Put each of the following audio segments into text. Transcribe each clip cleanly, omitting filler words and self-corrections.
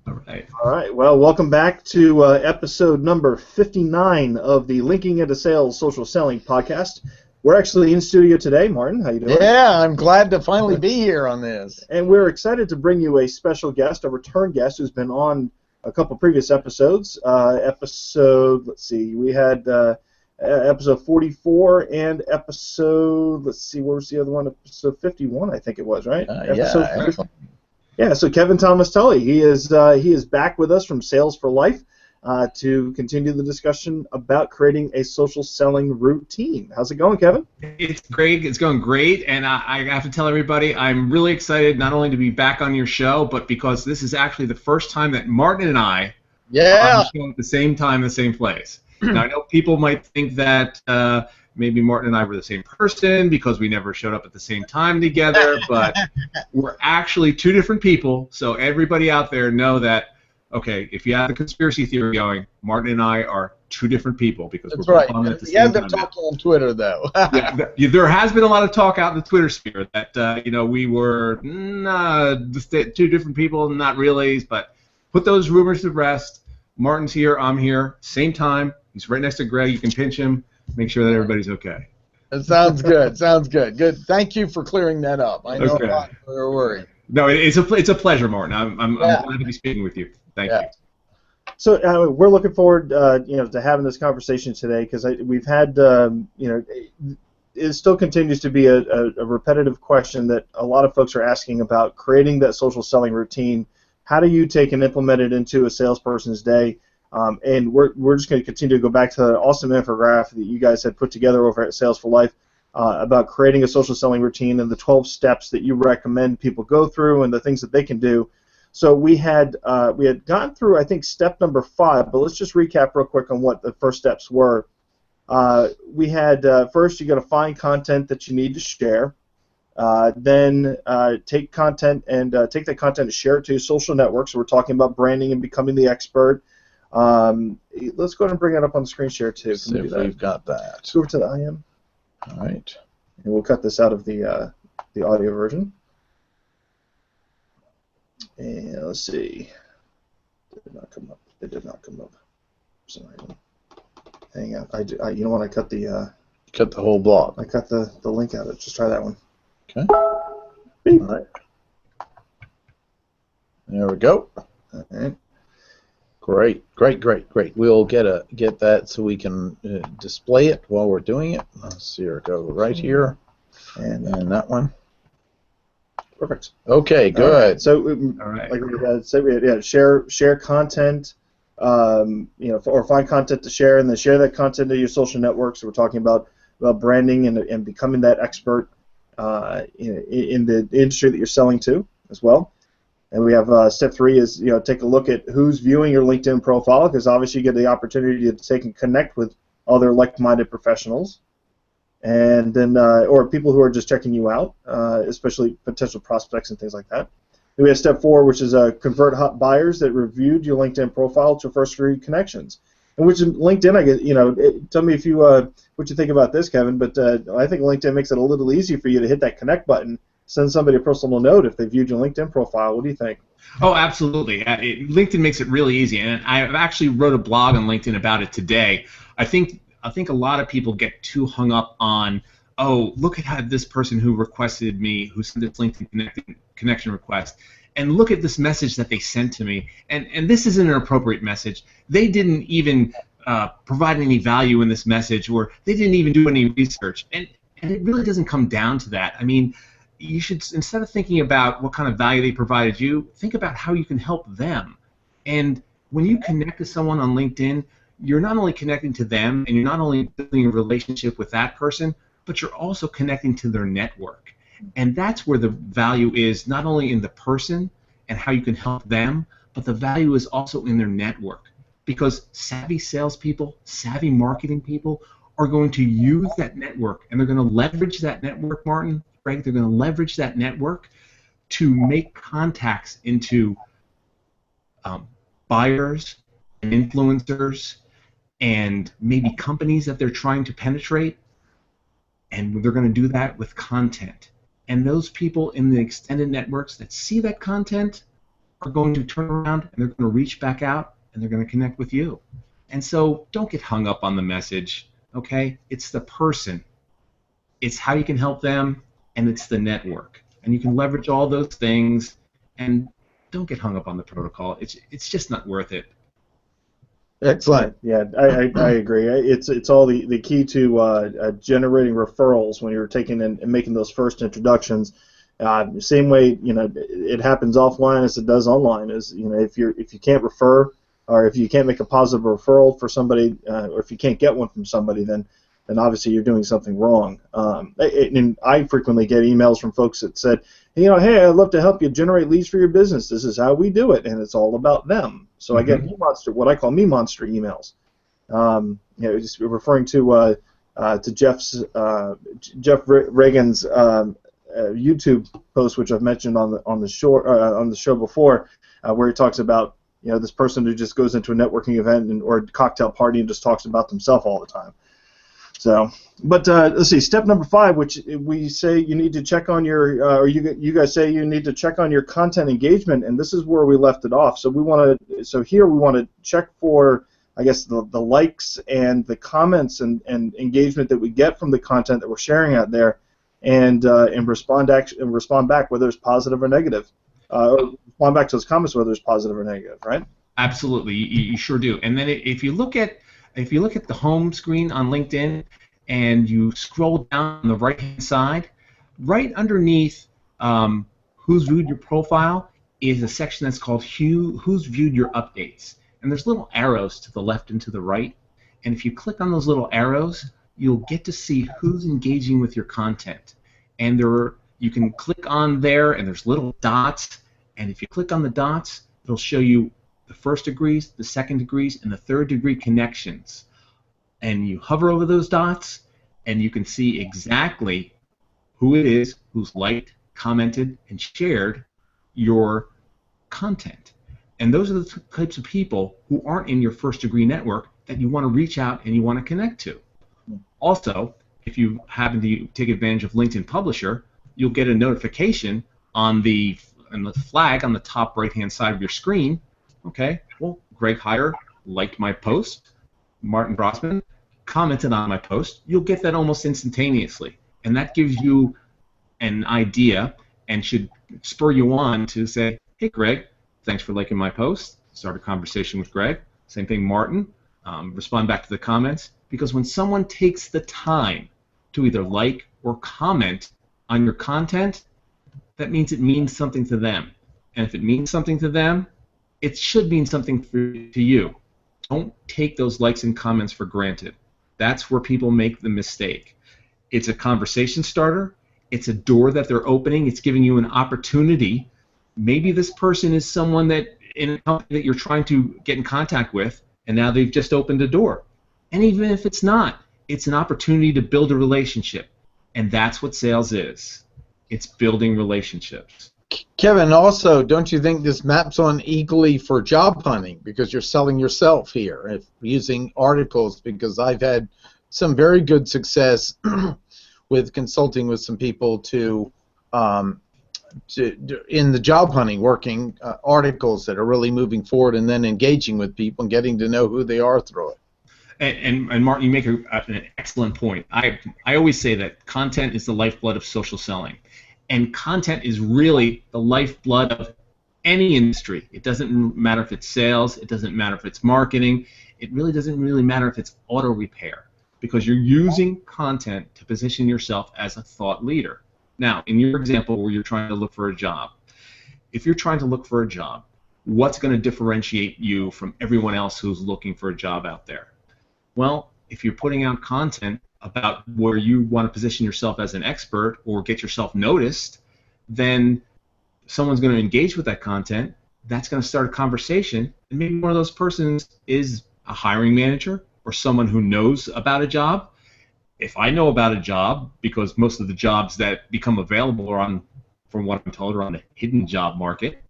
All right. All right. Well, welcome back to episode number 59 of the Linking into Sales Social Selling podcast. We're actually in studio today. Martin, how you doing? Yeah, I'm glad to finally be here on this. And we're excited to bring you a special guest, a return guest who's been on a couple previous episodes. Let's see, we had episode 44 and episode, let's see, where was the other one? Episode 51, I think it was, right? Yeah, excellent. Yeah, so Kevin Thomas Tully, he is back with us from Sales for Life to continue the discussion about creating a social selling routine. How's it going, Kevin? It's great. It's going great, and I have to tell everybody I'm really excited not only to be back on your show, but because this is actually the first time that Martin and I are on the show at the same time, the same place. Now, I know people might think that maybe Martin and I were the same person because we never showed up at the same time together, but we're actually two different people, so everybody out there know that, okay, if you have the conspiracy theory going, Martin and I are two different people because That's we're right. on at the He same has time. been talking on Twitter, though. There has been a lot of talk out in the Twitter sphere that, we were two different people, not really, but put those rumors to rest. Martin's here, I'm here, same time. He's right next to Greg. You can pinch him, make sure that everybody's okay. That sounds good. Sounds good. Good. Thank you for clearing that up. I know a lot of people are worried. No, it's a pleasure, Martin. I'm glad to be speaking with you. Thank you. So we're looking forward, to having this conversation today because we've had, it still continues to be a repetitive question that a lot of folks are asking about creating that social selling routine. How do you take and implement it into a salesperson's day? And we're just going to continue to go back to the awesome infographic that you guys had put together over at Sales for Life about creating a social selling routine and the 12 steps that you recommend people go through and the things that they can do. So we had gone through, I think, step number 5, but let's just recap real quick on what the first steps were. We had first, you got to find content that you need to share. Then take content and take that content and share it to your social networks. So we're talking about branding and becoming the expert. Let's go ahead and bring it up on the screen share too. See if we've got that. Let's go over to the IM. All right. And we'll cut this out of the audio version. And let's see. It did not come up. It did not come up. For some reason. Hang on. You know what? I cut the. Cut the whole block. I cut the link out. Just try that one. Okay. All right. There we go. All right. Great. We'll get that so we can display it while we're doing it. Let's see here. Go right here, and that one. Perfect. Okay. Good. All right. So, right. Like we had said, we had share content, or find content to share, and then share that content to your social networks. So we're talking about branding and becoming that expert in the industry that you're selling to as well. And we have step 3 is take a look at who's viewing your LinkedIn profile because obviously you get the opportunity to take and connect with other like-minded professionals, and then or people who are just checking you out, especially potential prospects and things like that. Then we have step 4, which is convert hot buyers that reviewed your LinkedIn profile to first free connections. And which in LinkedIn, I get tell me if you what you think about this, Kevin. But I think LinkedIn makes it a little easy for you to hit that connect button. Send somebody a personal note if they viewed your LinkedIn profile. What do you think? Oh, absolutely. LinkedIn makes it really easy, and I actually wrote a blog on LinkedIn about it today. I think a lot of people get too hung up on, oh, look at how this person who requested me, who sent this LinkedIn connection request, and look at this message that they sent to me, and this is an inappropriate message. They didn't even provide any value in this message, or they didn't even do any research, and it really doesn't come down to that. I mean, you should, instead of thinking about what kind of value they provided you, think about how you can help them. And when you connect to someone on LinkedIn, you're not only connecting to them and you're not only building a relationship with that person, but you're also connecting to their network. And that's where the value is, not only in the person and how you can help them, but the value is also in their network. Because savvy salespeople, savvy marketing people are going to use that network, and they're going to leverage that network, Martin. Right? They're going to leverage that network to make contacts into buyers and influencers and maybe companies that they're trying to penetrate, and they're going to do that with content. And those people in the extended networks that see that content are going to turn around and they're going to reach back out and they're going to connect with you. And so don't get hung up on the message, okay? It's the person. It's how you can help them, and it's the network. And you can leverage all those things, and don't get hung up on the protocol. It's just not worth it. Excellent. Yeah, I agree. It's all the key to generating referrals when you're taking and making those first introductions. Same way, it happens offline as it does online. Is if you can't refer, or if you can't make a positive referral for somebody, or if you can't get one from somebody, then obviously you're doing something wrong. And I frequently get emails from folks that said, hey, I'd love to help you generate leads for your business. This is how we do it, and it's all about them. So I get what I call me monster emails. Just referring to Jeff Reagan's YouTube post, which I've mentioned on the show before, where he talks about this person who just goes into a networking event or a cocktail party and just talks about themselves all the time. So, but let's see, step number 5, which we say you need to check on your, or you guys say you need to check on your content engagement, and this is where we left it off. So here we want to check for, I guess, the likes and the comments and engagement that we get from the content that we're sharing out there, and respond back whether it's positive or negative, or respond back to those comments whether it's positive or negative, right? Absolutely, you sure do. And then if you look at the home screen on LinkedIn and you scroll down on the right-hand side, right underneath who's viewed your profile is a section that's called who's viewed your updates. And there's little arrows to the left and to the right. And if you click on those little arrows, you'll get to see who's engaging with your content. And you can click on there, and there's little dots. And if you click on the dots, it'll show you the first degrees, the second degrees, and the third degree connections. And you hover over those dots, and you can see exactly who it is who's liked, commented, and shared your content. And those are the types of people who aren't in your first degree network that you want to reach out and you want to connect to. Also, if you happen to take advantage of LinkedIn Publisher, you'll get a notification on the flag on the top right-hand side of your screen. Okay, well, Greg Hyer liked my post. Martin Brossman commented on my post. You'll get that almost instantaneously. And that gives you an idea and should spur you on to say, hey, Greg, thanks for liking my post. Start a conversation with Greg. Same thing, Martin. Respond back to the comments. Because when someone takes the time to either like or comment on your content, that means it means something to them. And if it means something to them, it should mean something to you. Don't take those likes and comments for granted. That's where people make the mistake. It's a conversation starter. It's a door that they're opening. It's giving you an opportunity. Maybe this person is someone that in a company that you're trying to get in contact with, and now they've just opened a door. And even if it's not, it's an opportunity to build a relationship. And that's what sales is. It's building relationships. Kevin, also, don't you think this maps on equally for job hunting, because you're selling yourself here, using articles, because I've had some very good success with consulting with some people in the job hunting, working articles that are really moving forward and then engaging with people and getting to know who they are through it. And Martin, you make an excellent point. I always say that content is the lifeblood of social selling. And content is really the lifeblood of any industry. It doesn't matter if it's sales. It doesn't matter if it's marketing. It really doesn't matter if it's auto repair, because you're using content to position yourself as a thought leader. Now, in your example where you're trying to look for a job, if you're trying to look for a job, what's going to differentiate you from everyone else who's looking for a job out there? Well, if you're putting out content about where you want to position yourself as an expert or get yourself noticed, then someone's going to engage with that content. That's going to start a conversation, and maybe one of those persons is a hiring manager or someone who knows about a job. If I know about a job, because most of the jobs that become available are on, from what I'm told, are on the hidden job market,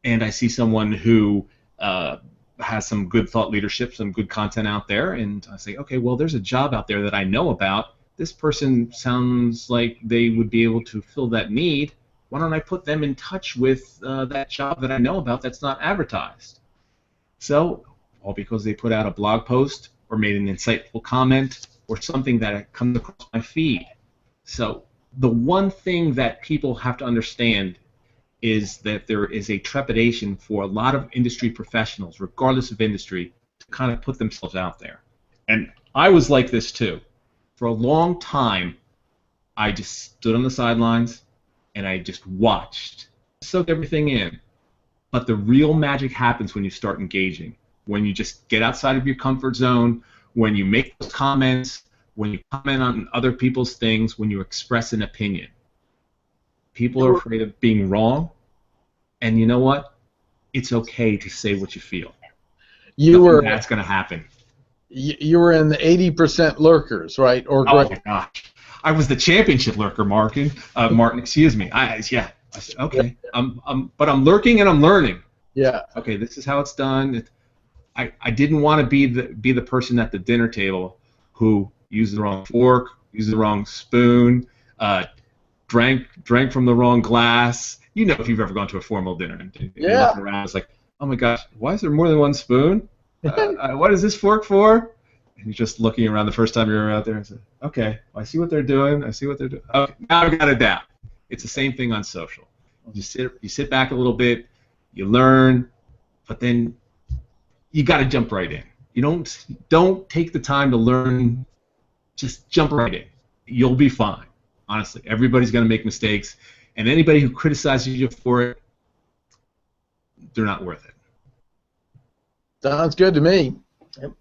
and I see someone who has some good thought leadership, some good content out there, and I say, okay, well, there's a job out there that I know about. This person sounds like they would be able to fill that need. why don't I put them in touch with that job that I know about that's not advertised? So, all because they put out a blog post or made an insightful comment or something that comes across my feed. So, the one thing that people have to understand is that there is a trepidation for a lot of industry professionals, regardless of industry, to kind of put themselves out there. And I was like this too. For a long time, I just stood on the sidelines and I just watched, soaked everything in. But the real magic happens when you start engaging, when you just get outside of your comfort zone, when you make those comments, when you comment on other people's things, when you express an opinion. People are afraid of being wrong, and you know what? It's okay to say what you feel. That's going to happen. You were in the 80% lurkers, right? Or oh my gosh, I was the championship lurker, Martin. Excuse me. I said, okay, but I'm lurking and I'm learning. Yeah. Okay, this is how it's done. I didn't want to be the person at the dinner table who used the wrong fork, used the wrong spoon, drank from the wrong glass. You know, if you've ever gone to a formal dinner and you're looking around, it's like, oh my gosh, why is there more than one spoon? What is this fork for? And you're just looking around the first time you're out there and say, okay, well, I see what they're doing. Okay, now I got it down. It's the same thing on social. You sit back a little bit, you learn, but then you got to jump right in. You don't take the time to learn. Just jump right in. You'll be fine. Honestly, everybody's going to make mistakes, and anybody who criticizes you for it, they're not worth it. Sounds good to me. Yep.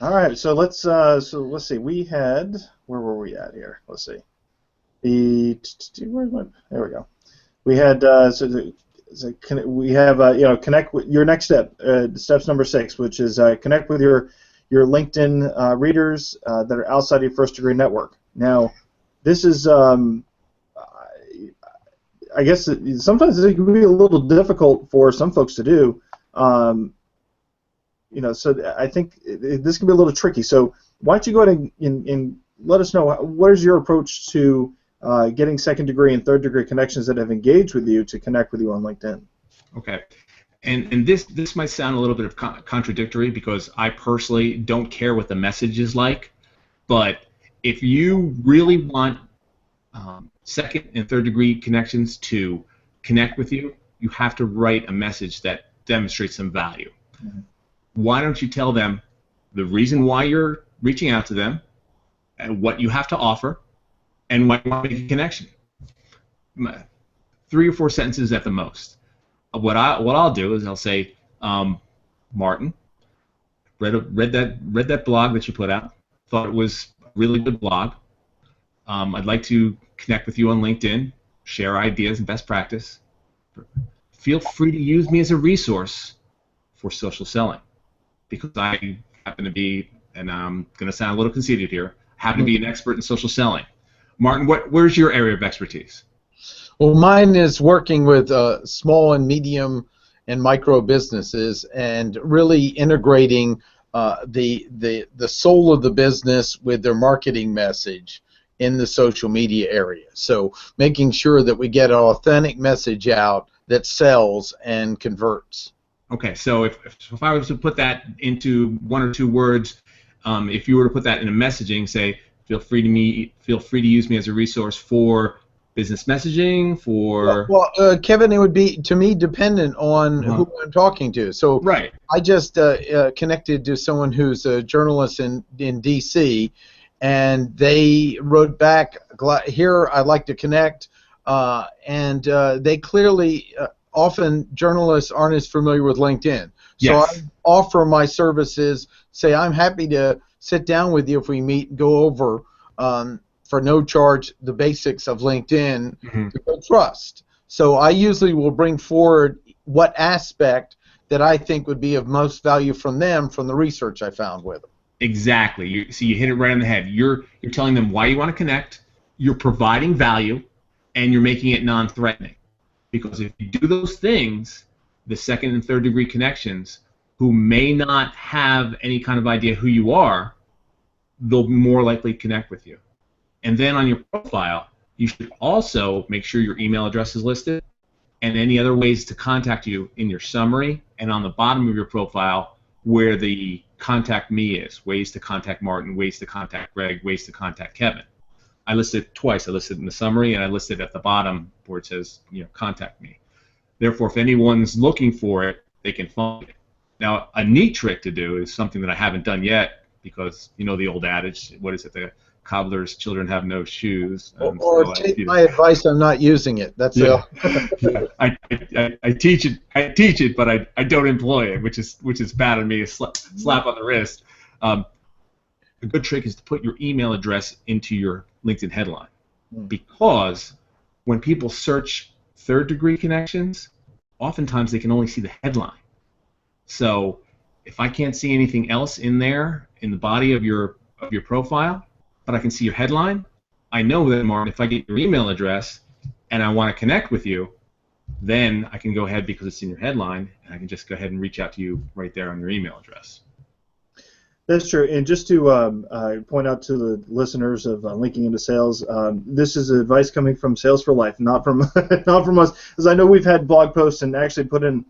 All right, so let's see. We had, where were we at here? Let's see. There we go. We had connect with your next step. Steps number 6, which is connect with your LinkedIn readers that are outside your first degree network. Now, this is I guess sometimes it can be a little difficult for some folks to do. So I think this can be a little tricky. So why don't you go ahead and let us know, what is your approach to getting second degree and third degree connections that have engaged with you to connect with you on LinkedIn? Okay. And this might sound a little bit of contradictory because I personally don't care what the message is like, but if you really want second and third degree connections to connect with you, you have to write a message that demonstrates some value. Mm-hmm. Why don't you tell them the reason why you're reaching out to them, and what you have to offer, and why you want to make a connection? 3 or 4 sentences at the most. What I'll do is I'll say, Martin, read that blog that you put out. Thought it was a really good blog. I'd like to connect with you on LinkedIn, share ideas and best practice. Feel free to use me as a resource for social selling, because I happen to be, and I'm going to sound a little conceited here, happen to be an expert in social selling. Martin, where's your area of expertise? Well, mine is working with small and medium and micro businesses and really integrating the soul of the business with their marketing message in the social media area. So making sure that we get an authentic message out that sells and converts. Okay, so if I was to put that into 1 or 2 words, if you were to put that in a messaging, say, feel free to use me as a resource for business messaging, for... Well, Kevin, it would be, to me, dependent on who I'm talking to. So right. I just connected to someone who's a journalist in D.C., and they wrote back, here, I'd like to connect, and they clearly, often journalists aren't as familiar with LinkedIn. Yes. So I offer my services, say I'm happy to sit down with you if we meet and go over, for no charge, the basics of LinkedIn to build trust. So I usually will bring forward what aspect that I think would be of most value from them from the research I found with them. Exactly. You hit it right on the head. You're telling them why you want to connect, you're providing value, and you're making it non-threatening. Because if you do those things, the second and third degree connections who may not have any kind of idea who you are, they'll more likely connect with you. And then on your profile, You should also make sure your email address is listed and any other ways to contact you in your summary and on the bottom of your profile where the contact me is, ways to contact Martin, ways to contact Greg, ways to contact Kevin. I listed it twice. I listed it in the summary and I listed it at the bottom where it says, contact me. Therefore, if anyone's looking for it, they can find it. Now, a neat trick to do is something that I haven't done yet because, the old adage, what is it, the cobbler's children have no shoes. Or take my advice on not using it. That's it. I teach it, but I don't employ it, which is bad on me, a slap on the wrist. A good trick is to put your email address into your LinkedIn headline, because when people search third-degree connections, oftentimes they can only see the headline. So if I can't see anything else in there in the body of your profile, but I can see your headline, I know that, Martin, if I get your email address and I want to connect with you, then I can go ahead, because it's in your headline, and I can just go ahead and reach out to you right there on your email address. That's true. And just to point out to the listeners of Linking into Sales, this is advice coming from Sales for Life, not from not from us. Because I know we've had blog posts and actually put in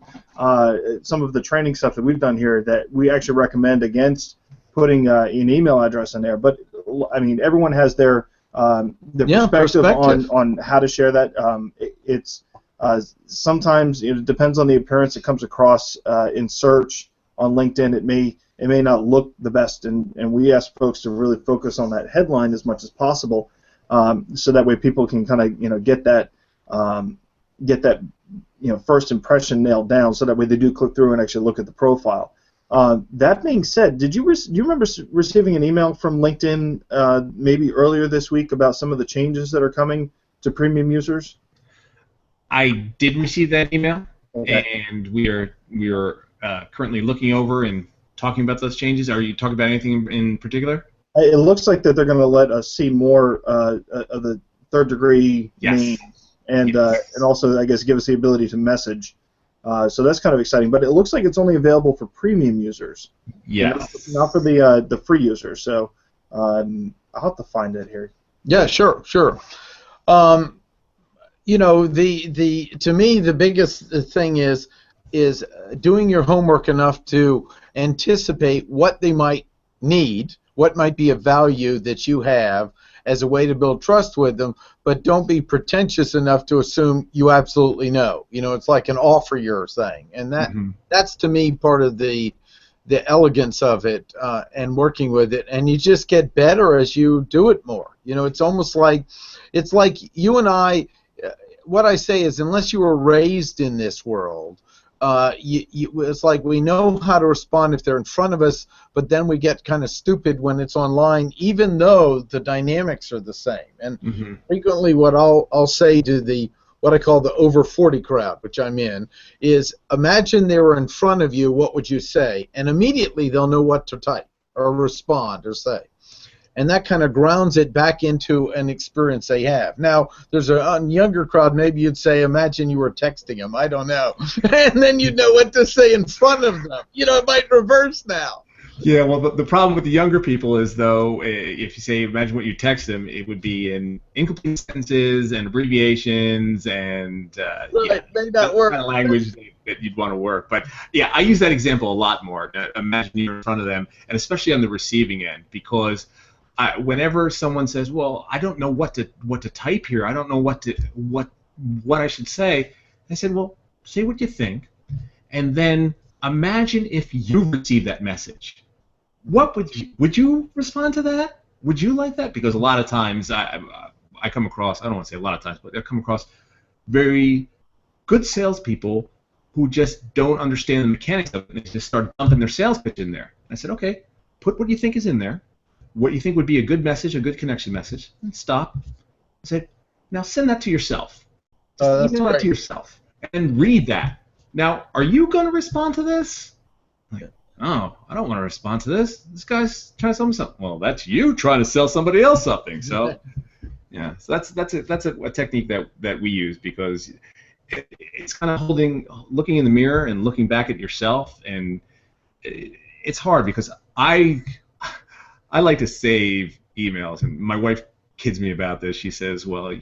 some of the training stuff that we've done here that we actually recommend against putting an email address in there. But I mean, everyone has their perspective on how to share that. It's sometimes it depends on the appearance it comes across in search on LinkedIn. It may not look the best, and we ask folks to really focus on that headline as much as possible, so that way people can kind of get that first impression nailed down, so that way they do click through and actually look at the profile. That being said, do you remember receiving an email from LinkedIn maybe earlier this week about some of the changes that are coming to premium users? I did receive that email, okay. And we are currently looking over and talking about those changes. Are you talking about anything in particular? It looks like that they're going to let us see more of the third-degree names, and also, I guess, give us the ability to message. So that's kind of exciting. But it looks like it's only available for premium users. Yes. Not for the free users. So I'll have to find it here. Yeah, sure. To me, the biggest thing is doing your homework enough to anticipate what they might need, what might be a value that you have as a way to build trust with them, but don't be pretentious enough to assume you absolutely know. It's like an offer you're saying, and that's to me part of the elegance of it and working with it, and you just get better as you do it more. It's almost like you and I. What I say is, unless you were raised in this world, it's like we know how to respond if they're in front of us, but then we get kind of stupid when it's online, even though the dynamics are the same. And frequently what I'll say to what I call the over 40 crowd, which I'm in, is imagine they were in front of you, what would you say? And immediately they'll know what to type or respond or say. And that kind of grounds it back into an experience they have. Now, there's a younger crowd, maybe you'd say, imagine you were texting them, I don't know. And then you'd know what to say in front of them. It might reverse now. Yeah, well, the problem with the younger people is, though, if you say, imagine what you text them, it would be in incomplete sentences and abbreviations and may not work. Kind of language that you'd want to work. But, yeah, I use that example a lot more. Imagine you're in front of them, and especially on the receiving end, because whenever someone says, "Well, I don't know what to type here. I don't know what I should say," I said, "Well, say what you think, and then imagine if you received that message. What would you respond to that? Would you like that?" Because a lot of times I come across, I don't want to say a lot of times, but I come across very good salespeople who just don't understand the mechanics of it, and they just start dumping their sales pitch in there. I said, "Okay, put what you think is in there. What you think would be a good message, a good connection message, and stop." I said, "Now send that to yourself. Email that to yourself and read that. Now, are you going to respond to this?" Like, "Oh, I don't want to respond to this. This guy's trying to sell me something." "Well, that's you trying to sell somebody else something." So, yeah, so that's a technique that we use, because it's kind of looking in the mirror and looking back at yourself, and it's hard because I like to save emails, and my wife kids me about this. She says, "Well,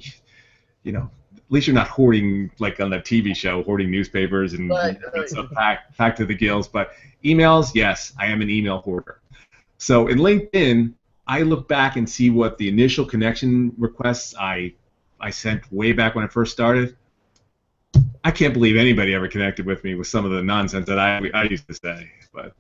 at least you're not hoarding, like on the TV show, hoarding newspapers and Right. stuff packed to the gills. But emails, yes, I am an email hoarder. So in LinkedIn, I look back and see what the initial connection requests I sent way back when I first started. I can't believe anybody ever connected with me with some of the nonsense that I used to say. But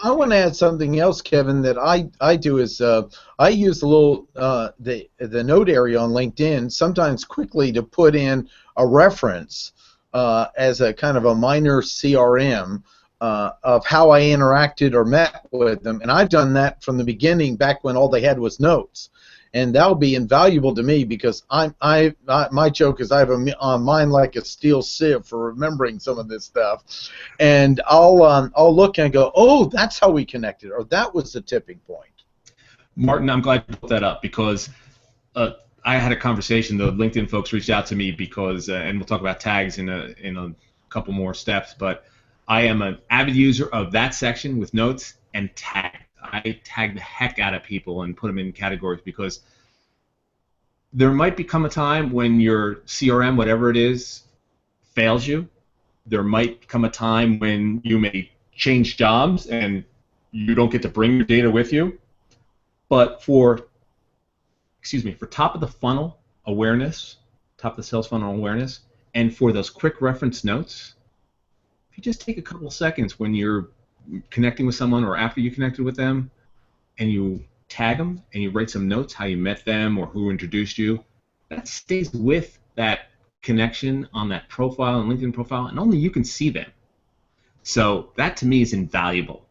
I want to add something else, Kevin, that I do is I use a little the note area on LinkedIn sometimes quickly to put in a reference as a kind of a minor CRM of how I interacted or met with them, and I've done that from the beginning, back when all they had was notes. And that'll be invaluable to me because my joke is I have a mind like a steel sieve for remembering some of this stuff, and I'll look and go, oh, that's how we connected, or that was the tipping point. Martin, I'm glad you put that up because I had a conversation. The LinkedIn folks reached out to me because, and we'll talk about tags in a couple more steps, but I am an avid user of that section with notes and tags. I tag the heck out of people and put them in categories because there might become a time when your CRM, whatever it is, fails you. There might come a time when you may change jobs and you don't get to bring your data with you. But for top of the funnel awareness, top of the sales funnel awareness, and for those quick reference notes, if you just take a couple seconds when you're connecting with someone or after you connected with them and you tag them and you write some notes how you met them or who introduced you, that stays with that connection on that profile and LinkedIn profile, and only you can see them. So that to me is invaluable,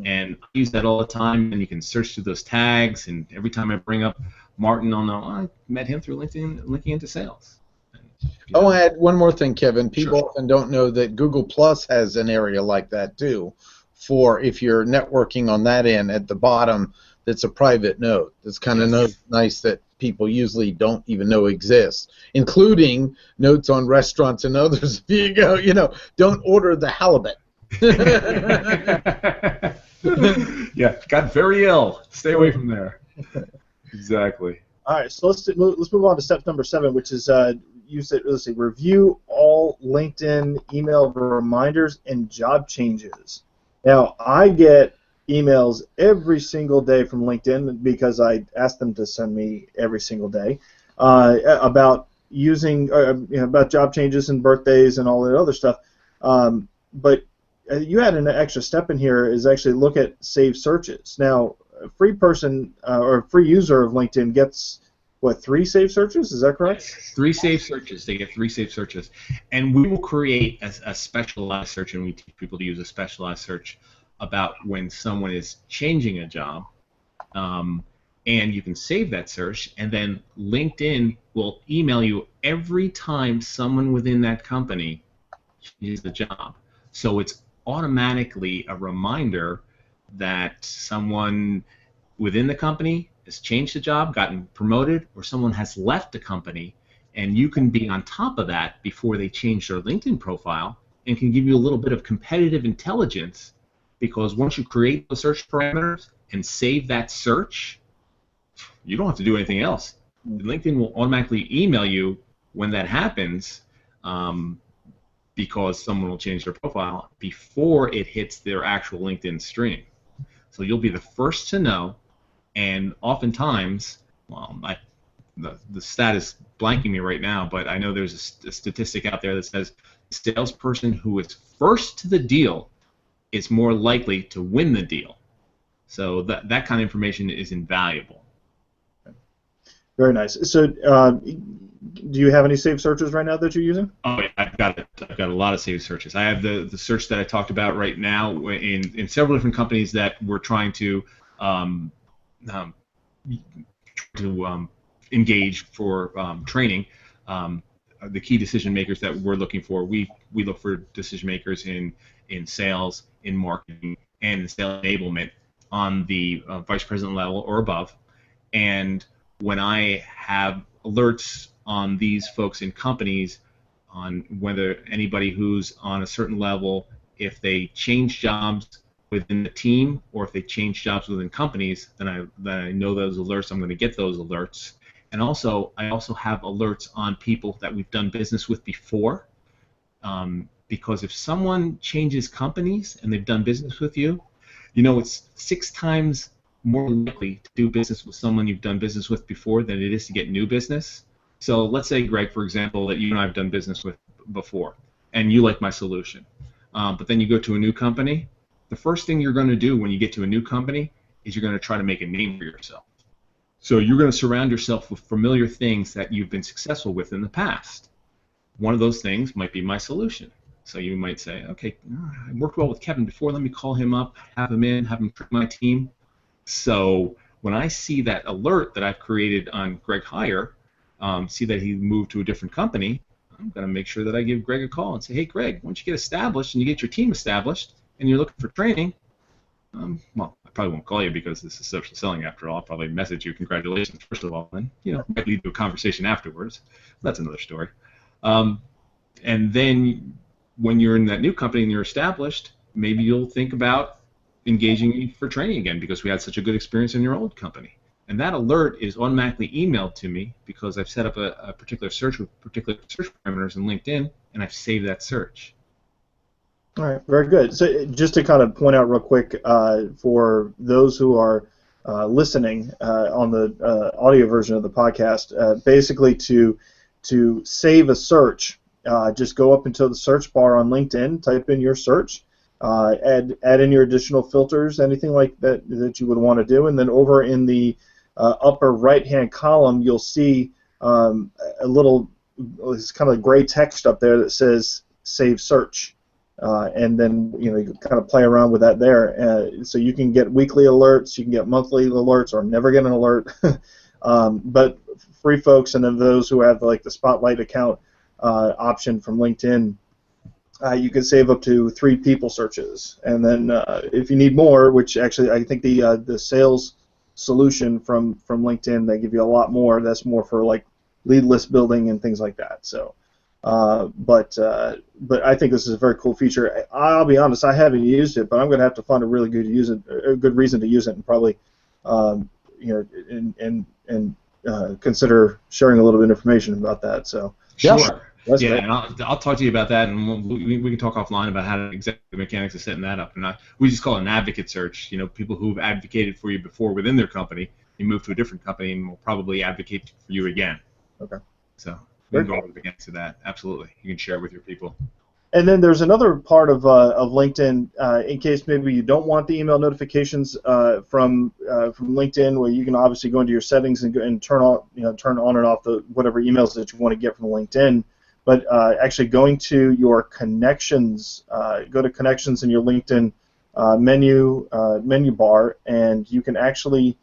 and I use that all the time, and you can search through those tags, and every time I bring up Martin, I'll know I met him through LinkedIn, linking into sales. I want to add one more thing, Kevin. People Sure. often don't know that Google Plus has an area like that too, for if you're networking on that end at the bottom. That's a private note. That's kind of nice that people usually don't even know exists, including notes on restaurants and others. If you go, don't order the halibut. Yeah, got very ill. Stay away from there. Exactly. All right, so let's move on to step number 7, which is you said, let's see, review all LinkedIn email reminders and job changes. Now, I get emails every single day from LinkedIn because I ask them to send me every single day about using about job changes and birthdays and all that other stuff. But you had an extra step in here is actually look at saved searches. Now, a free person or a free user of LinkedIn gets what, 3 saved searches? Is that correct? 3 saved searches. They get 3 saved searches, and we will create a specialized search, and we teach people to use a specialized search about when someone is changing a job, and you can save that search, and then LinkedIn will email you every time someone within that company changes the job. So it's automatically a reminder that someone within the company has changed the job, gotten promoted, or someone has left the company, and you can be on top of that before they change their LinkedIn profile and can give you a little bit of competitive intelligence. Because once you create those search parameters and save that search, you don't have to do anything else. LinkedIn will automatically email you when that happens because someone will change their profile before it hits their actual LinkedIn stream. So you'll be the first to know, and oftentimes, the stat is blanking me right now, but I know there's a statistic out there that says the salesperson who is first to the deal is more likely to win the deal. So that kind of information is invaluable. Very nice. So, do you have any saved searches right now that you're using? Oh, yeah, I've got a lot of saved searches. I have the search that I talked about right now in several different companies that we're trying to engage for training. The key decision makers that we're looking for, we look for decision makers in sales, in marketing, and in sales enablement on the vice president level or above. And when I have alerts on these folks in companies on whether anybody who's on a certain level, if they change jobs within the team or if they change jobs within companies, then I know those alerts. I'm going to get those alerts, And also, I also have alerts on people that we've done business with before, because if someone changes companies and they've done business with you, it's 6 times more likely to do business with someone you've done business with before than it is to get new business. So let's say, Greg, for example, that you and I have done business with before, and you like my solution. But then you go to a new company. The first thing you're going to do when you get to a new company is you're going to try to make a name for yourself. So you're going to surround yourself with familiar things that you've been successful with in the past. One of those things might be my solution. So you might say, okay, I worked well with Kevin before. Let me call him up, have him in, have him trick my team. So when I see that alert that I've created on Greg Hyer, see that he moved to a different company, I'm going to make sure that I give Greg a call and say, hey, Greg, once you get established and you get your team established and you're looking for training, well, I probably won't call you because this is social selling after all. I'll probably message you, congratulations, first of all, and might lead to a conversation afterwards. That's another story. And then when you're in that new company and you're established, maybe you'll think about engaging me for training again because we had such a good experience in your old company. And that alert is automatically emailed to me because I've set up a particular search with particular search parameters in LinkedIn, and I've saved that search. All right, very good. So just to kind of point out real quick for those who are listening on the audio version of the podcast, basically to save a search, just go up into the search bar on LinkedIn, type in your search, add in your additional filters, anything like that you would want to do, and then over in the upper right-hand column, you'll see a little, it's kind of gray text up there that says Save Search. And then you kind of play around with that there, so you can get weekly alerts, you can get monthly alerts, or never get an alert. But free folks, and then those who have like the Spotlight account option from LinkedIn, you can save up to 3 people searches. And then if you need more, which actually I think the sales solution from LinkedIn, they give you a lot more. That's more for like lead list building and things like that. So. But I think this is a very cool feature. I'll be honest, I haven't used it, but I'm going to have to find a really good good reason to use it, and probably consider sharing a little bit of information about that. So sure. That's yeah, great. and I'll talk to you about that, and we can talk offline about how to exactly the mechanics of setting that up. And we just call it an advocate search. People who've advocated for you before within their company, you move to a different company, and will probably advocate for you again. Okay. So. We can go over against that. Absolutely, you can share it with your people. And then there's another part of LinkedIn, in case maybe you don't want the email notifications from LinkedIn, where you can obviously go into your settings and turn on and off the whatever emails that you want to get from LinkedIn. But actually going to your connections, go to connections in your LinkedIn menu bar, and you can actually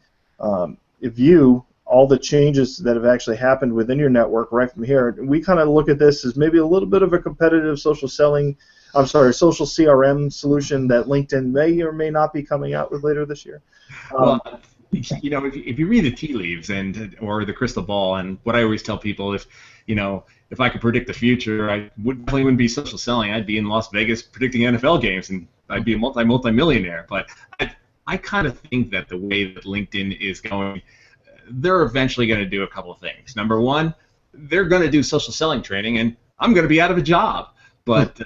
view all the changes that have actually happened within your network right from here. We kind of look at this as maybe a little bit of a competitive social CRM solution that LinkedIn may or may not be coming out with later this year. Well, if you read the tea leaves or the crystal ball, and what I always tell people, if I could predict the future, I definitely wouldn't be social selling. I'd be in Las Vegas predicting NFL games, and I'd be a multi-millionaire. But I kind of think that the way that LinkedIn is going, they're eventually going to do a couple of things. Number one, they're going to do social selling training, and I'm going to be out of a job. But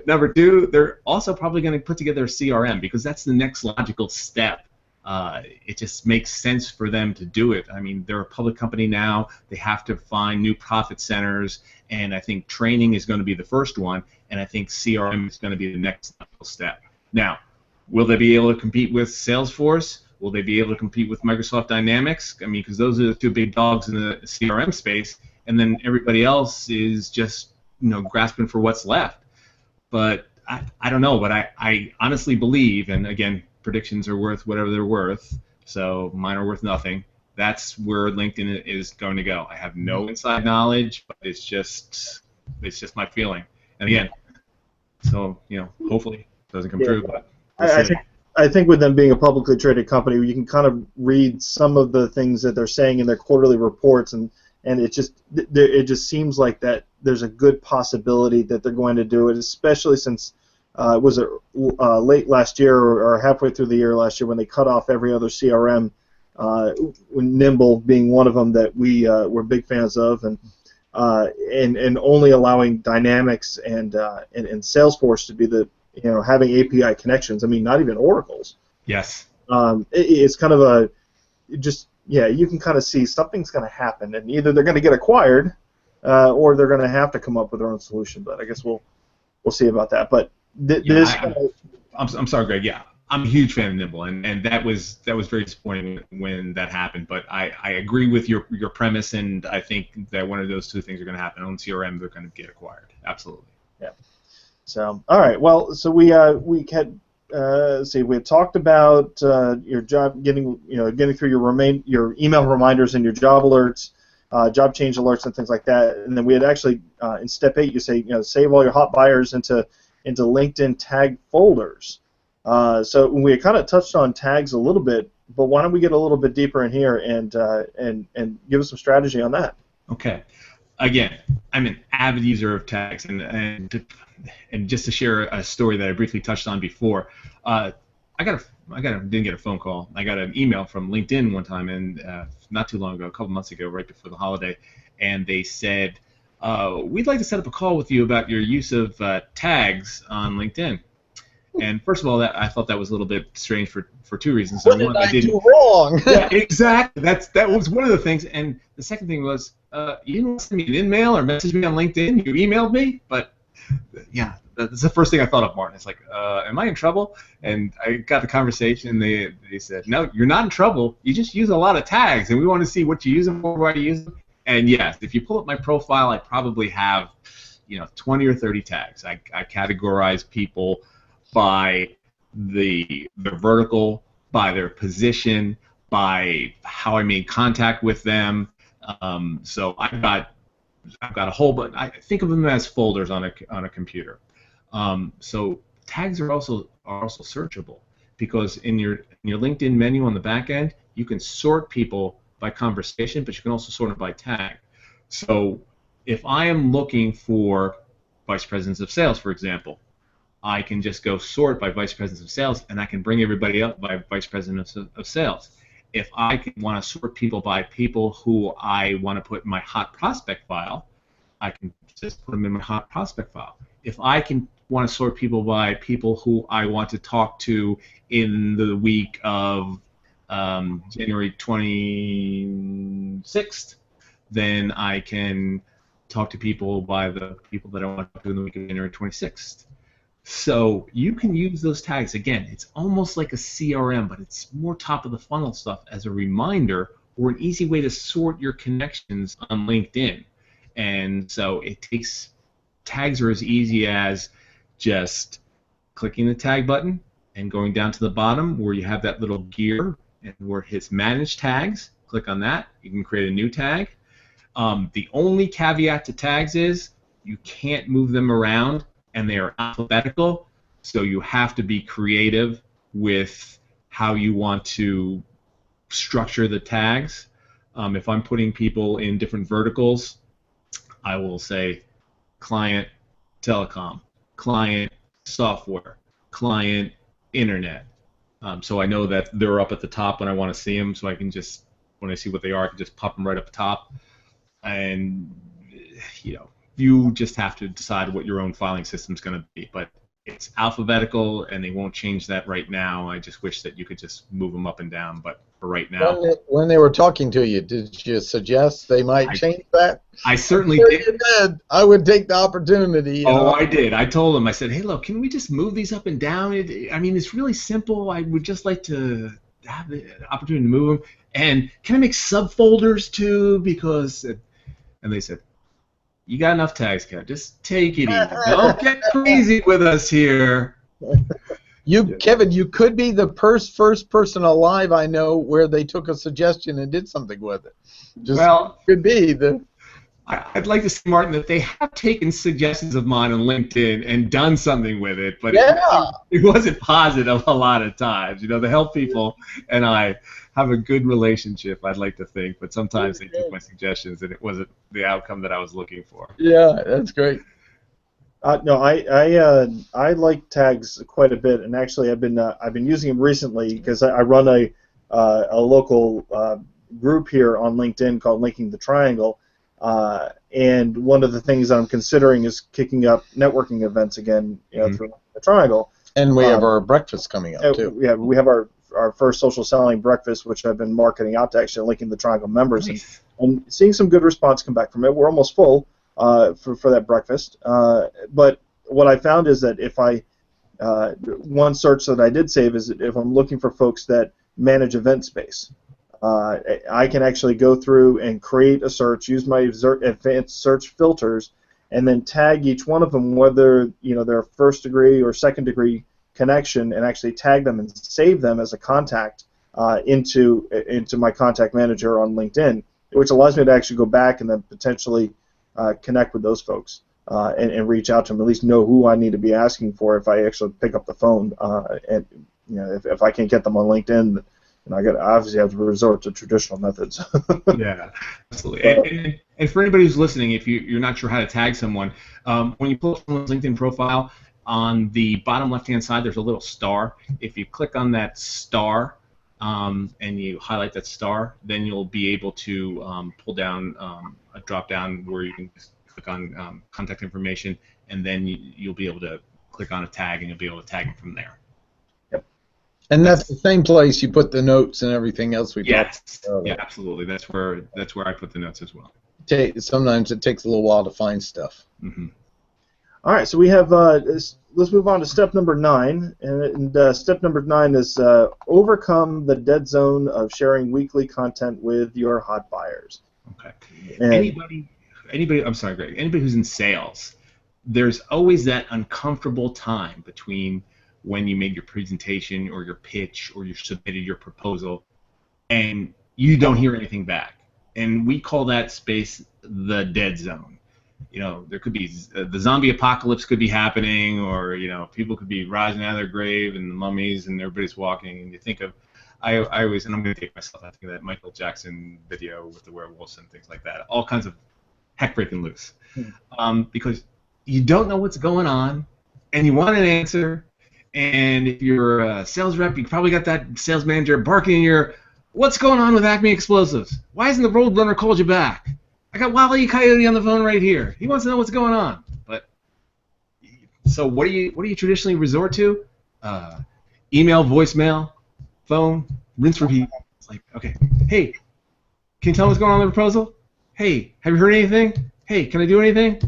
number two, they're also probably going to put together a CRM, because that's the next logical step. It just makes sense for them to do it. I mean, they're a public company now. They have to find new profit centers, and I think training is going to be the first one, and I think CRM is going to be the next logical step. Now, will they be able to compete with Salesforce? Will they be able to compete with Microsoft Dynamics? I mean, because those are the 2 big dogs in the CRM space, and then everybody else is just grasping for what's left. But I don't know. But I honestly believe, and again, predictions are worth whatever they're worth, so mine are worth nothing. That's where LinkedIn is going to go. I have no inside knowledge, but it's just my feeling. And again, so hopefully it doesn't come true. But I think with them being a publicly traded company, you can kind of read some of the things that they're saying in their quarterly reports, and it just seems like that there's a good possibility that they're going to do it, especially since was it late last year or halfway through the year last year when they cut off every other CRM Nimble being one of them that we're big fans of, and only allowing Dynamics and Salesforce to be the having API connections. I mean, not even Oracle's. Yes. It's kind of a you can kind of see something's going to happen, and either they're going to get acquired, or they're going to have to come up with their own solution. But I guess we'll see about that. But I'm sorry, Greg. Yeah, I'm a huge fan of Nimble, and that was very disappointing when that happened. But I agree with your premise, and I think that one of those two things are going to happen. On CRM, they're going to get acquired. Absolutely. Yeah. So all right. Well, so we had we had talked about your job getting through your email reminders and your job alerts, job change alerts and things like that. And then we had actually in step 8 you say save all your hot buyers into LinkedIn tag folders. So we kind of touched on tags a little bit, but why don't we get a little bit deeper in here and give us some strategy on that? Okay. Again, I'm an avid user of tags, and just to share a story that I briefly touched on before, I didn't get a phone call. I got an email from LinkedIn one time, and not too long ago, a couple months ago, right before the holiday, and they said, we'd like to set up a call with you about your use of tags on LinkedIn. And first of all, I thought that was a little bit strange for two reasons. What did I do wrong? Yeah, exactly. That was one of the things. And the second thing was, you didn't send me an email or message me on LinkedIn. You emailed me, but yeah, that's the first thing I thought of, Martin. It's like, am I in trouble? And I got the conversation, and they said, no, you're not in trouble. You just use a lot of tags, and we want to see what you use them for, why you use them. And yes, if you pull up my profile, I probably have 20 or 30 tags. I categorize people by the vertical, by their position, by how I made contact with them. So I've got a whole bunch. I think of them as folders on a computer. So tags are also searchable, because in your LinkedIn menu on the back end, you can sort people by conversation, but you can also sort them by tag. So if I am looking for vice presidents of sales, for example, I can just go sort by vice presidents of sales, and I can bring everybody up by vice presidents of sales. If I want to sort people by people who I want to put in my hot prospect file, I can just put them in my hot prospect file. If I want to sort people by people who I want to talk to in the week of January 26th, then I can talk to people by the people that I want to talk to in the week of January 26th. So you can use those tags. Again, it's almost like a CRM, but it's more top of the funnel stuff as a reminder or an easy way to sort your connections on LinkedIn. And so tags are as easy as just clicking the tag button and going down to the bottom where you have that little gear and where it hits Manage Tags. Click on that. You can create a new tag. The only caveat to tags is you can't move them around, and they are alphabetical, so you have to be creative with how you want to structure the tags. If I'm putting people in different verticals, I will say client telecom, client software, client internet. So I know that they're up at the top when I want to see them, so I can just, when I see what they are, I can just pop them right up top. And you just have to decide what your own filing system is going to be. But it's alphabetical, and they won't change that right now. I just wish that you could just move them up and down. But for right now, when they were talking to you, did you suggest they might change that? I certainly did. I would take the opportunity. I did. I told them. I said, "Hey, look, can we just move these up and down? It's really simple. I would just like to have the opportunity to move them. And can I make subfolders too? Because..." And they said, "You got enough tags, Kev. Just take it easy. Don't get crazy with us here." Kevin, you could be the first person alive I know where they took a suggestion and did something with it. Could be the. I'd like to say, Martin, that they have taken suggestions of mine on LinkedIn and done something with it, but it wasn't positive a lot of times. The help people and I have a good relationship, I'd like to think, but sometimes they took my suggestions and it wasn't the outcome that I was looking for. Yeah, that's great. No, I like tags quite a bit, and actually I've been using them recently because I run a a local group here on LinkedIn called Linking the Triangle, and one of the things I'm considering is kicking up networking events again, through the Triangle. And we have our breakfast coming up too. Yeah, we have our first social selling breakfast, which I've been marketing out to actually Linking the Triangle members, Nice. and seeing some good response come back from it. We're almost full for that breakfast, but what I found is that if I one search that I did save is if I'm looking for folks that manage event space. I can actually go through and create a search, use my advanced search filters, and then tag each one of them, whether they're first degree or second degree connection, and actually tag them and save them as a contact into my contact manager on LinkedIn, which allows me to actually go back and then potentially connect with those folks and reach out to them, at least know who I need to be asking for if I actually pick up the phone. And if I can't get them on LinkedIn, I obviously have to resort to traditional methods. Yeah, absolutely. And for anybody who's listening, if you're not sure how to tag someone, when you pull up someone's LinkedIn profile, on the bottom left-hand side, there's a little star. If you click on that star and you highlight that star, then you'll be able to pull down a drop-down where you can just click on contact information, and then you'll be able to click on a tag, and you'll be able to tag them from there. And that's the same place you put the notes and everything else we Yes. Yeah, absolutely. That's where I put the notes as well. Sometimes it takes a little while to find stuff. Mm-hmm. All right, so we have. Let's move on to step number 9, and step number 9 is overcome the dead zone of sharing weekly content with your hot buyers. Okay. And Anybody? I'm sorry, Greg. Anybody who's in sales, there's always that uncomfortable time between when you made your presentation or your pitch or you submitted your proposal and you don't hear anything back. And we call that space the dead zone. There could be the zombie apocalypse could be happening, or people could be rising out of their grave and the mummies and everybody's walking, and you think of I always, and I'm going to take myself, I think of that Michael Jackson video with the werewolves and things like that, all kinds of heck breaking loose, because you don't know what's going on and you want an answer. And if you're a sales rep, you probably got that sales manager barking in your, what's going on with Acme Explosives? Why hasn't the Roadrunner called you back? I got Wile E. Coyote on the phone right here. He wants to know what's going on. So what do you traditionally resort to? Email, voicemail, phone, rinse, repeat. It's like, okay, hey, can you tell me what's going on in the proposal? Hey, have you heard anything? Hey, can I do anything?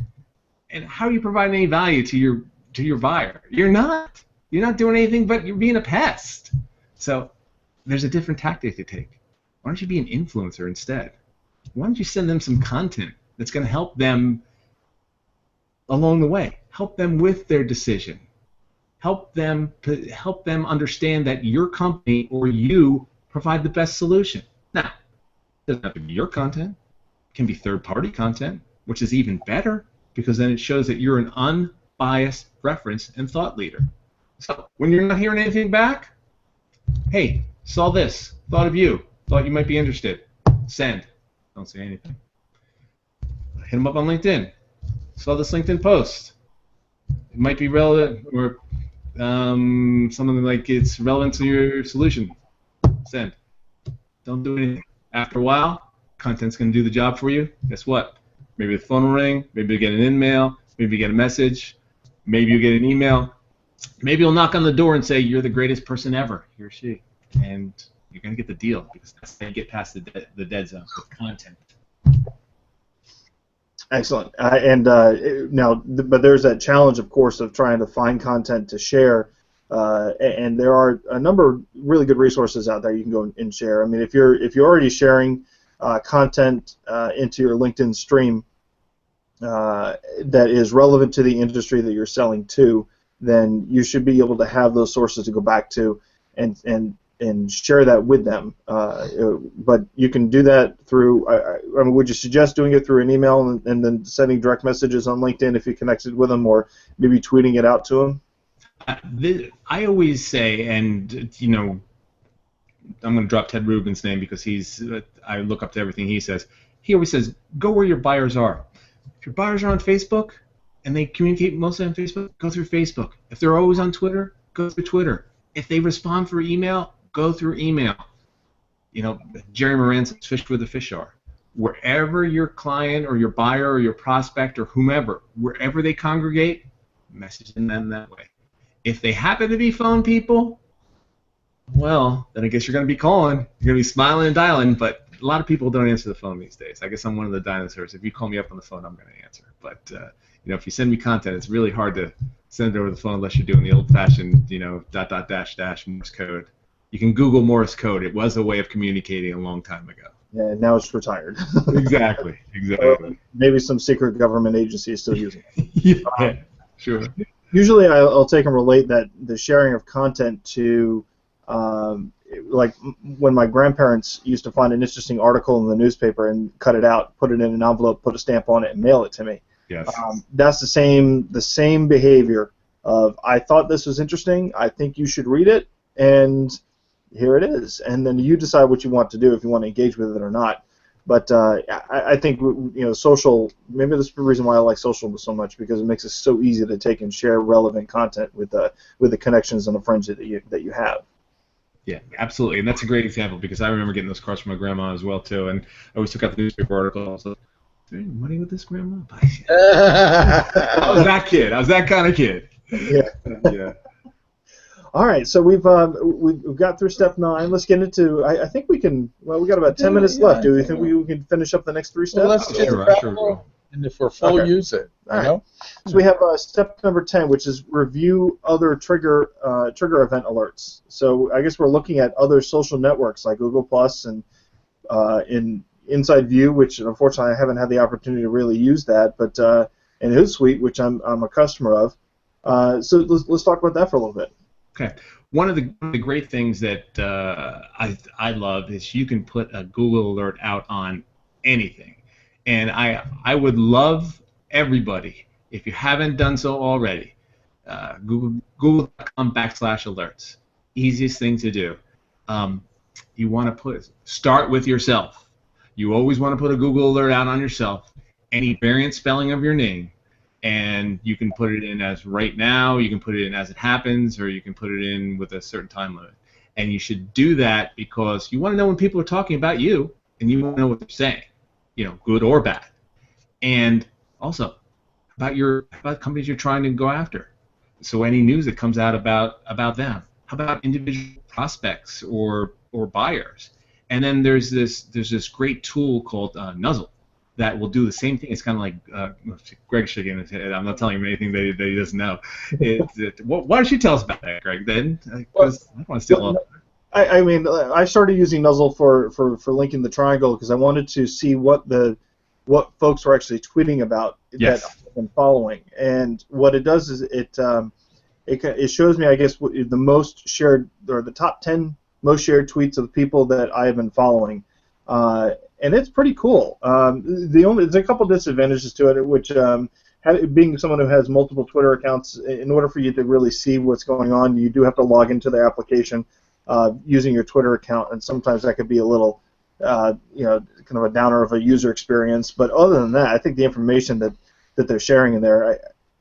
And how are you providing any value to your buyer? You're not. You're not doing anything, but you're being a pest. So there's a different tactic to take. Why don't you be an influencer instead? Why don't you send them some content that's going to help them along the way, help them with their decision, help them understand that your company or you provide the best solution. Now, it doesn't have to be your content. It can be third-party content, which is even better because then it shows that you're an unbiased reference and thought leader. So when you're not hearing anything back, hey, saw this, thought of you, thought you might be interested. Send. Don't say anything. Hit them up on LinkedIn. Saw this LinkedIn post. It might be relevant, or something like it's relevant to your solution. Send. Don't do anything. After a while, content's going to do the job for you. Guess what? Maybe the phone will ring. Maybe you get an in-mail. Maybe you get a message. Maybe you get an email. Maybe you'll knock on the door and say, you're the greatest person ever, he or she. And you're going to get the deal because that's how you get past the dead zone with content. Excellent. But there's that challenge, of course, of trying to find content to share. And there are a number of really good resources out there you can go and share. I mean, if you're already sharing content into your LinkedIn stream that is relevant to the industry that you're selling to, then you should be able to have those sources to go back to and share that with them. But you can do that through, I mean, would you suggest doing it through an email and then sending direct messages on LinkedIn if you connected with them, or maybe tweeting it out to them? I always say, and I'm going to drop Ted Rubin's name because I look up to everything he says. He always says, go where your buyers are. If your buyers are on Facebook and they communicate mostly on Facebook, go through Facebook. If they're always on Twitter, go through Twitter. If they respond through email, go through email. Jerry Moran says fish where the fish are. Wherever your client or your buyer or your prospect or whomever, wherever they congregate, message them that way. If they happen to be phone people, well, then I guess you're going to be calling. You're going to be smiling and dialing, but a lot of people don't answer the phone these days. I guess I'm one of the dinosaurs. If you call me up on the phone, I'm going to answer. But if you send me content, it's really hard to send it over the phone unless you're doing the old-fashioned, .. Morse code. You can Google Morse code. It was a way of communicating a long time ago. Yeah, now it's retired. Exactly. Maybe some secret government agency is still using it. Yeah, sure. Usually I'll take and relate that the sharing of content to, like when my grandparents used to find an interesting article in the newspaper and cut it out, put it in an envelope, put a stamp on it, and mail it to me. Yes. That's the same behavior of, I thought this was interesting, I think you should read it, and here it is. And then you decide what you want to do, if you want to engage with it or not. But I think social. Maybe that's the reason why I like social so much, because it makes it so easy to take and share relevant content with the connections and the friends that you have. Yeah, absolutely, and that's a great example, because I remember getting those cards from my grandma as well too, and I always took out the newspaper articles. Is there any money with this, Grandma? I was that kid. I was that kind of kid. Yeah. Yeah. All right, so we've got through step 9. Let's get into. I think we can. Well, we got about 10 minutes left. Do you think we can finish up the next 3 steps? Well, let's just rattle, and if we're full, use it. All right. So we have step number 10, which is review other trigger event alerts. So I guess we're looking at other social networks like Google Plus and in Inside View, which unfortunately I haven't had the opportunity to really use that, but in Hootsuite, which I'm a customer of. So let's talk about that for a little bit. Okay. One of the great things that I love is you can put a Google alert out on anything. And I would love everybody, if you haven't done so already, Google.com/alerts. Easiest thing to do. You want to start with yourself. You always want to put a Google alert out on yourself. Any variant spelling of your name. And you can put it in as right now, you can put it in as it happens, or you can put it in with a certain time limit. And you should do that because you want to know when people are talking about you, and you want to know what they're saying, good or bad. And also about companies you're trying to go after. So any news that comes out about them. How about individual prospects or buyers? And then there's this great tool called Nuzzle that will do the same thing. It's kind of like Greg shaking his head. I'm not telling him anything that he doesn't know. Why don't you tell us about that, Greg? Then, because I don't want to steal all. I mean, I started using Nuzzle for linking the triangle because I wanted to see what folks were actually tweeting about that I've been following. And what it does is it shows me, I guess, the most shared, or the top 10 most shared tweets of the people that I have been following. And it's pretty cool. There's a couple disadvantages to it, which being someone who has multiple Twitter accounts, in order for you to really see what's going on, you do have to log into the application using your Twitter account, and sometimes that could be a little, kind of a downer of a user experience. But other than that, I think the information that they're sharing in there,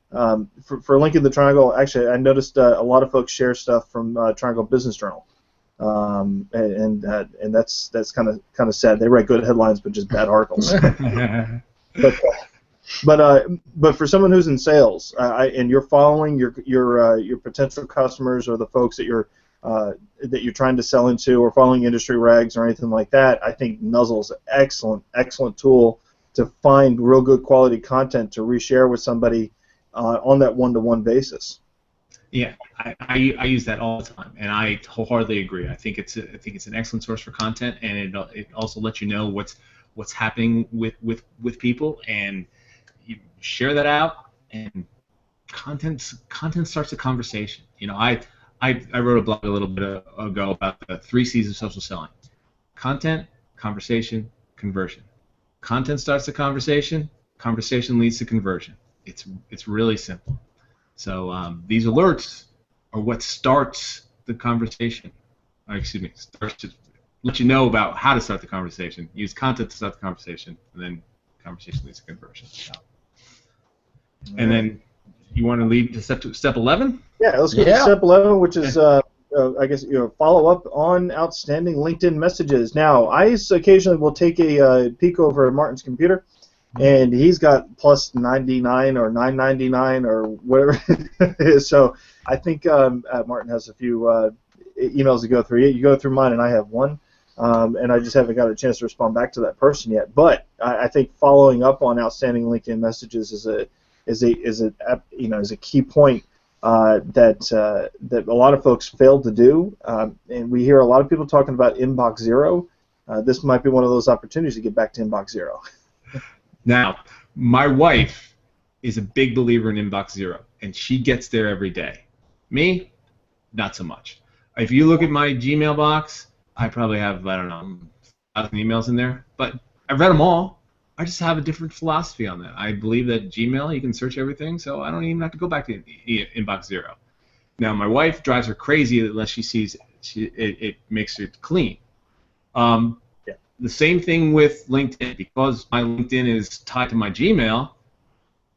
for linking the triangle, actually, I noticed a lot of folks share stuff from Triangle Business Journal. And that's kind of sad. They write good headlines, but just bad articles. But for someone who's in sales, and you're following your potential customers or the folks that you're trying to sell into, or following industry rags or anything like that, I think Nuzzle is an excellent tool to find real good quality content to reshare with somebody on that one-to-one basis. Yeah, I use that all the time, and I wholeheartedly agree. I think it's an excellent source for content, and it also lets you know what's happening with people, and you share that out, and content starts a conversation. I wrote a blog a little bit ago about the 3 C's of social selling: content, conversation, conversion. Content starts the conversation. Conversation leads to conversion. It's really simple. So these alerts are what starts the conversation. Starts to let you know about how to start the conversation. Use content to start the conversation, and then conversation leads to conversion. So. And then you want to lead to step 11? Yeah, let's go to step 11, which is I guess follow up on outstanding LinkedIn messages. Now, I occasionally will take a peek over at Martin's computer, and he's got plus 99 or 999 or whatever it is. So I think Martin has a few emails to go through. You go through mine, and I have one, and I just haven't got a chance to respond back to that person yet. But I think following up on outstanding LinkedIn messages is a key point that a lot of folks failed to do, and we hear a lot of people talking about inbox zero. This might be one of those opportunities to get back to inbox zero. Now, my wife is a big believer in inbox zero, and she gets there every day. Me, not so much. If you look at my Gmail box, I probably have, I don't know, 1,000 emails in there, but I've read them all. I just have a different philosophy on that. I believe that Gmail, you can search everything, so I don't even have to go back to inbox zero. Now, my wife drives her crazy unless she sees it makes it clean. The same thing with LinkedIn. Because my LinkedIn is tied to my Gmail,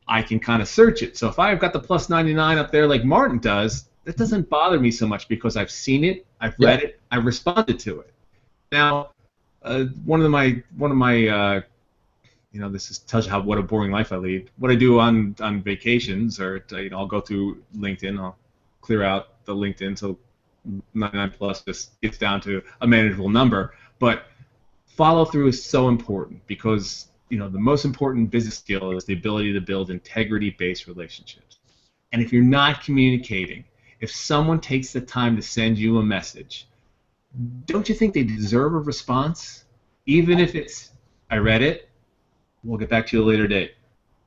I can kind of search it. So if I've got the plus 99 up there like Martin does, that doesn't bother me so much because I've seen it, I've read it, I've responded to it. Now, one of my this is tells you what a boring life I lead. What I do on vacations, or I'll go through LinkedIn, I'll clear out the LinkedIn so 99 plus just gets down to a manageable number. But follow through is so important because the most important business skill is the ability to build integrity-based relationships. And if you're not communicating, if someone takes the time to send you a message, don't you think they deserve a response? Even if it's, I read it, we'll get back to you at a later date,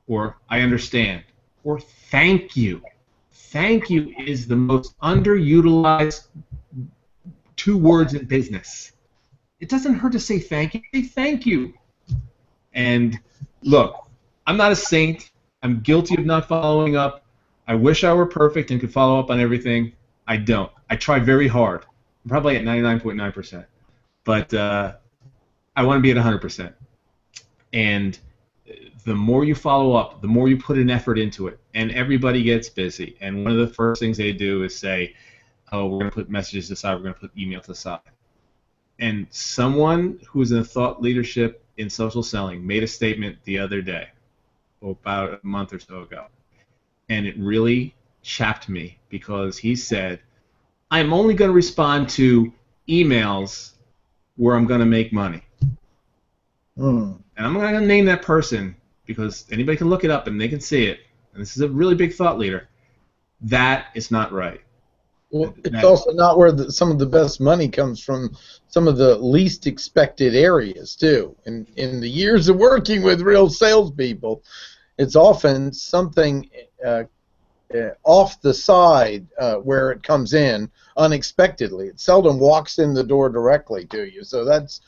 or I understand, or thank you. Thank you is the most underutilized 2 words in business. It doesn't hurt to say thank you. Say thank you. And look, I'm not a saint. I'm guilty of not following up. I wish I were perfect and could follow up on everything. I don't. I try very hard. I'm probably at 99.9%. But I want to be at 100%. And the more you follow up, the more you put an effort into it. And everybody gets busy. And one of the first things they do is say, oh, we're going to put messages aside, we're going to put emails aside. And someone who's in thought leadership in social selling made a statement the other day, about a month or so ago. And it really chapped me because he said, I'm only going to respond to emails where I'm going to make money. And I'm not going to name that person because anybody can look it up and they can see it. And this is a really big thought leader. That is not right. Well, it's also not where some of the best money comes from, some of the least expected areas, too. And in the years of working with real salespeople, it's often something off the side where it comes in unexpectedly. It seldom walks in the door directly to you. So that's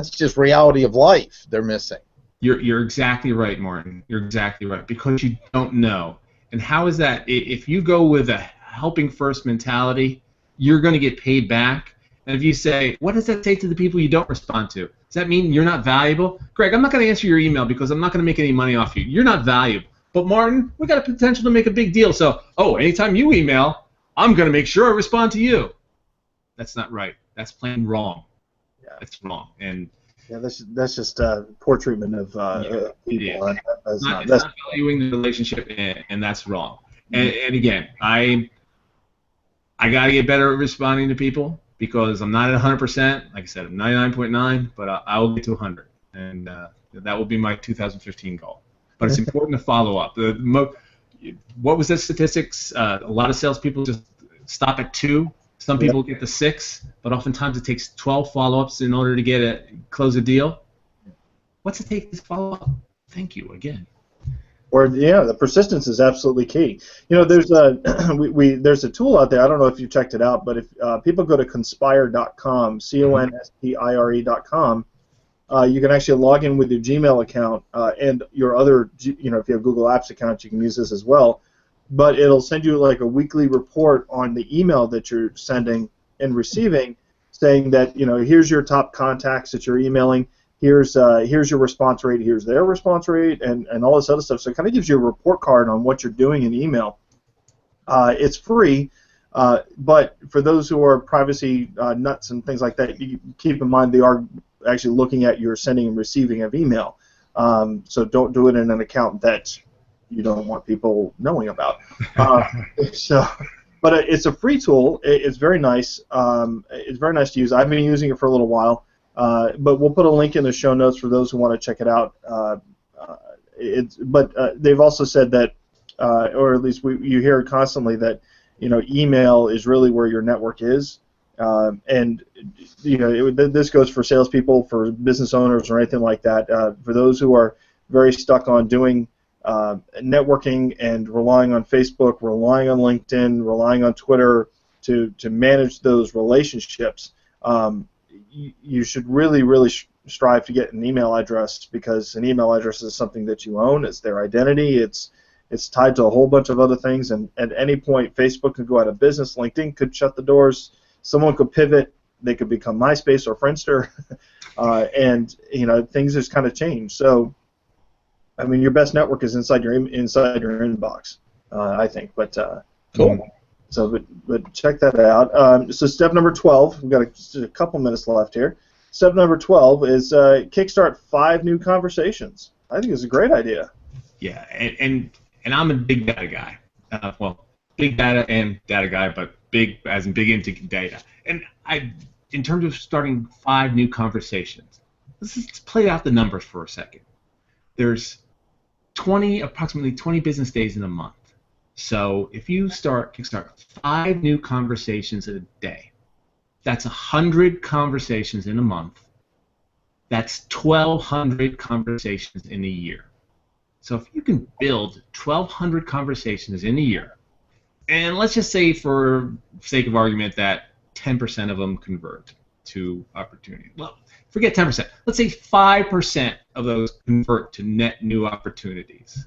just reality of life they're missing. You're exactly right, Martin. You're exactly right, because you don't know. And how is that? If you go with a helping first mentality, you're going to get paid back. And if you say, what does that say to the people you don't respond to? Does that mean you're not valuable? Greg, I'm not going to answer your email because I'm not going to make any money off you. You're not valuable. But Martin, we got a potential to make a big deal. So, anytime you email, I'm going to make sure I respond to you. That's not right. That's plain wrong. Yeah. That's wrong. And that's just poor treatment of people. It's not valuing the relationship, and that's wrong. And again, I got to get better at responding to people because I'm not at 100%. Like I said, I'm 99.9, but I will get to 100, and that will be my 2015 goal. But it's important to follow up. What was the statistics? A lot of salespeople just stop at 2. Some people get to 6, but oftentimes it takes 12 follow-ups in order to close a deal. What's it take to follow up? Thank you again. Or the persistence is absolutely key. There's a tool out there. I don't know if you checked it out, but if people go to conspire.com, conspire.com, you can actually log in with your Gmail account and your other, if you have Google Apps account, you can use this as well. But it'll send you like a weekly report on the email that you're sending and receiving, saying that here's your top contacts that you're emailing. Here's your response rate, here's their response rate, and all this other stuff. So it kind of gives you a report card on what you're doing in email. It's free, But for those who are privacy nuts and things like that, you keep in mind they are actually looking at your sending and receiving of email. So don't do it in an account that you don't want people knowing about. But it's a free tool. It's very nice. It's very nice to use. I've been using it for a little while. But we'll put a link in the show notes for those who want to check it out. But they've also said that, or at least you hear it constantly, that email is really where your network is. And this goes for salespeople, for business owners, or anything like that. For those who are very stuck on doing networking and relying on Facebook, relying on LinkedIn, relying on Twitter to manage those relationships, you should really strive to get an email address, because an email address is something that you own. It's their identity. It's tied to a whole bunch of other things, and at any point Facebook could go out of business. LinkedIn could shut the doors. Someone could pivot. They could become MySpace or Friendster, and things just kind of change. So, I mean, your best network is inside your inbox, I think. But cool. So, but check that out. So step number 12. We've got just a couple minutes left here. Step number 12 is kickstart 5 new conversations. I think it's a great idea. Yeah, and I'm a big data guy. Big data and data guy, but big as in big into data. And in terms of starting 5 new conversations, let's play out the numbers for a second. There's approximately 20 business days in a month. So if you kickstart 5 new conversations a day, that's 100 conversations in a month. That's 1,200 conversations in a year. So if you can build 1,200 conversations in a year, and let's just say for sake of argument that 10% of them convert to opportunity. Well, forget 10%. Let's say 5% of those convert to net new opportunities.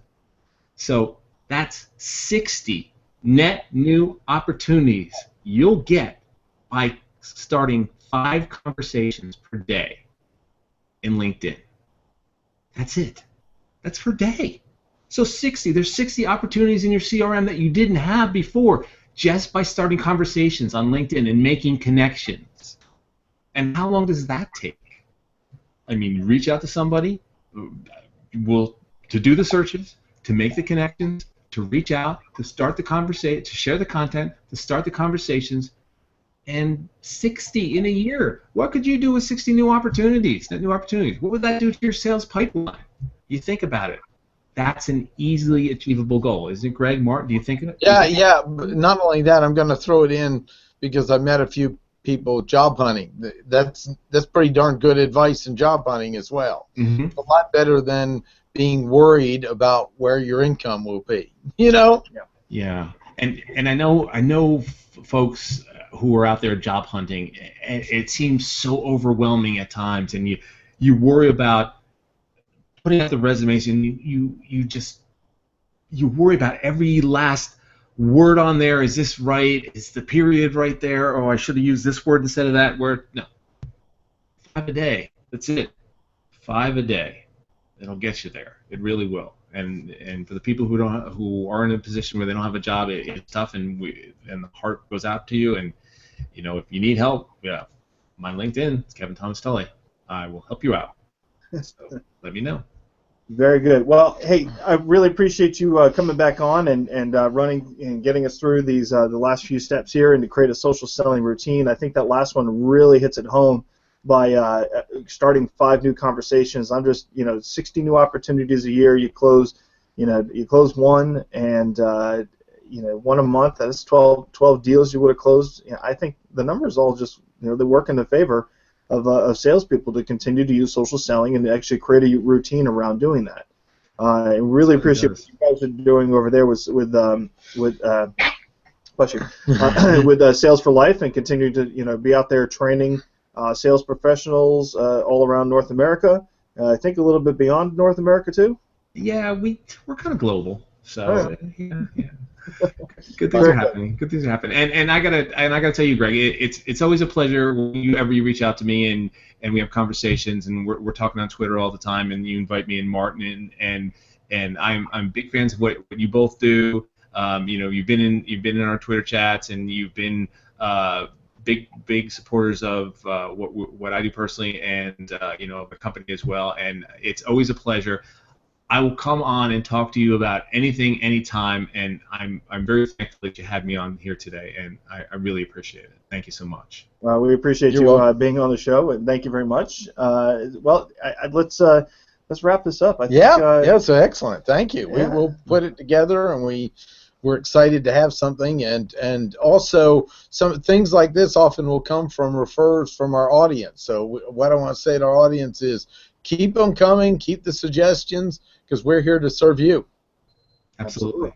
So that's 60 net new opportunities you'll get by starting 5 conversations per day in LinkedIn. That's it. That's per day. So there's 60 opportunities in your CRM that you didn't have before just by starting conversations on LinkedIn and making connections. And how long does that take? I mean, you reach out to somebody to do the searches, to make the connections, to reach out, to start the conversation, to share the content, to start the conversations, and 60 in a year. What could you do with 60 new opportunities? What would that do to your sales pipeline? You think about it. That's an easily achievable goal, isn't it, Greg? Martin, do you think of it? Yeah. Not only that, I'm going to throw it in because I met a few people job hunting. That's pretty darn good advice in job hunting as well. Mm-hmm. A lot better than being worried about where your income will be. Yeah. And I know folks who are out there job hunting. It seems so overwhelming at times, and you worry about putting out the resumes, and you worry about every last word on there. Is this right? Is the period right there? Oh, I should have used this word instead of that word. No. 5 a day. That's it. 5 a day. It'll get you there. It really will. And for the people who are in a position where they don't have a job, it's tough, and the heart goes out to you. And if you need help, my LinkedIn, it's Kevin Thomas Tully. I will help you out. So let me know. Very good. Well, hey, I really appreciate you coming back on and running and getting us through these the last few steps here and to create a social selling routine. I think that last one really hits it home by starting 5 new conversations. I'm just 60 new opportunities a year. You close one, and one a month. That's 12 deals you would have closed. I think the numbers all just they work in the favor of salespeople to continue to use social selling and actually create a routine around doing that. I really appreciate what you guys are doing over there with Sales for Life, and continue to be out there training sales professionals all around North America. I think a little bit beyond North America too. Yeah, we're kind of global, so yeah. Good things are happening. And I gotta tell you, Greg, it's always a pleasure whenever you reach out to me and we have conversations, and we're talking on Twitter all the time, and you invite me and Martin and I'm big fans of what you both do. You've been in our Twitter chats, and you've been big supporters of what I do personally, and the company as well. And it's always a pleasure. I will come on and talk to you about anything, anytime, and I'm very thankful that you had me on here today, and I really appreciate it. Thank you so much. Well, we appreciate you being on the show, and thank you very much. Let's wrap this up. I think, so excellent. Thank you. Yeah. We'll put it together, and we're excited to have something, and also some things like this often will come from refers from our audience. So what I want to say to our audience is keep them coming, keep the suggestions, because we're here to serve you. Absolutely.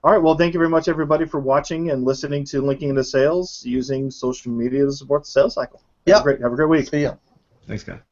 All right. Well, thank you very much, everybody, for watching and listening to Linking into Sales using social media to support the sales cycle. Have a great week. See ya. Thanks, guys.